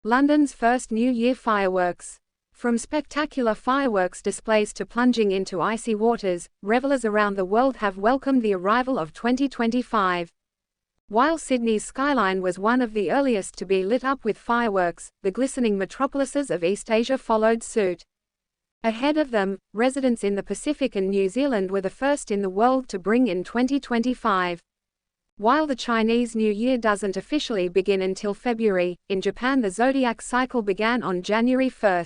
London's first New Year fireworks. From spectacular fireworks displays to plunging into icy waters, revelers around the world have welcomed the arrival of 2025. While Sydney's skyline was one of the earliest to be lit up with fireworks, the glistening metropolises of East Asia followed suit. Ahead of them, residents in the Pacific and New Zealand were the first in the world to bring in 2025. While the Chinese New Year doesn't officially begin until February, in Japan the zodiac cycle began on January 1.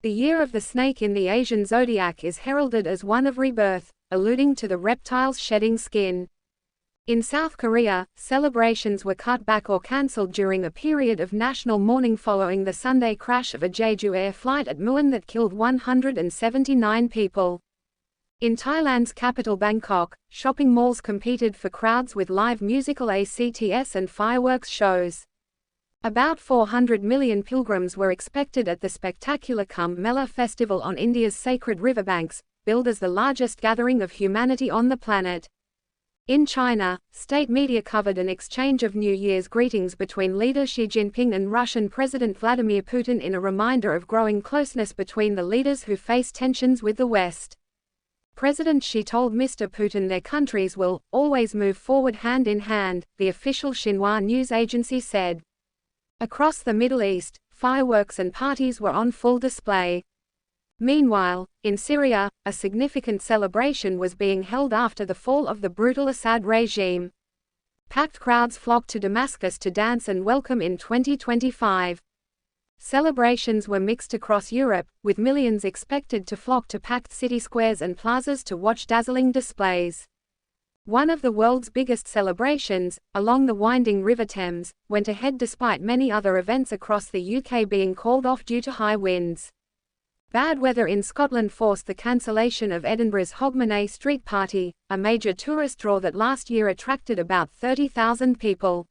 The Year of the Snake in the Asian zodiac is heralded as one of rebirth, alluding to the reptile's shedding skin. In South Korea, celebrations were cut back or cancelled during a period of national mourning following the Sunday crash of a Jeju Air flight at Muan that killed 179 people. In Thailand's capital Bangkok, shopping malls competed for crowds with live musical acts and fireworks shows. About 400 million pilgrims were expected at the spectacular Kumbh Mela festival on India's sacred riverbanks, billed as the largest gathering of humanity on the planet. In China, state media covered an exchange of New Year's greetings between leader Xi Jinping and Russian President Vladimir Putin in a reminder of growing closeness between the leaders who face tensions with the West. President Xi told Mr. Putin their countries will always move forward hand in hand, the official Xinhua news agency said. Across the Middle East, fireworks and parties were on full display. Meanwhile, in Syria, a significant celebration was being held after the fall of the brutal Assad regime. Packed crowds flocked to Damascus to dance and welcome in 2025. Celebrations were mixed across Europe, with millions expected to flock to packed city squares and plazas to watch dazzling displays. One of the world's biggest celebrations, along the winding River Thames, went ahead despite many other events across the UK being called off due to high winds. Bad weather in Scotland forced the cancellation of Edinburgh's Hogmanay Street Party, a major tourist draw that last year attracted about 30,000 people.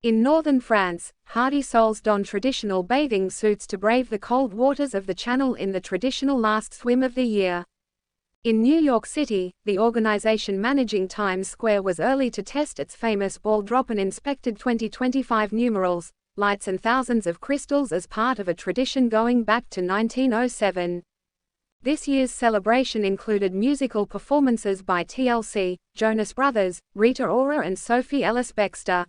In northern France, hardy souls don traditional bathing suits to brave the cold waters of the Channel in the traditional last swim of the year. In New York City, the organization managing Times Square was early to test its famous ball drop and inspected 2025 numerals, lights and thousands of crystals as part of a tradition going back to 1907. This year's celebration included musical performances by TLC, Jonas Brothers, Rita Ora and Sophie Ellis-Bextor.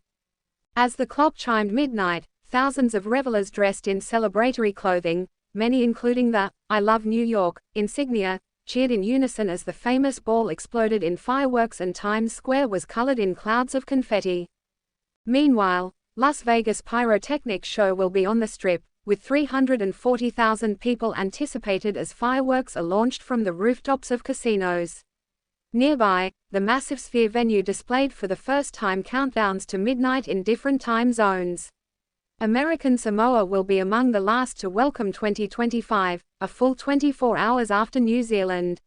As the clock chimed midnight, thousands of revelers dressed in celebratory clothing, many including the "I Love New York" insignia, cheered in unison as the famous ball exploded in fireworks and Times Square was colored in clouds of confetti. Meanwhile, Las Vegas Pyrotechnics Show will be on the Strip, with 340,000 people anticipated as fireworks are launched from the rooftops of casinos. Nearby, the massive Sphere venue displayed for the first time countdowns to midnight in different time zones. American Samoa will be among the last to welcome 2025, a full 24 hours after New Zealand.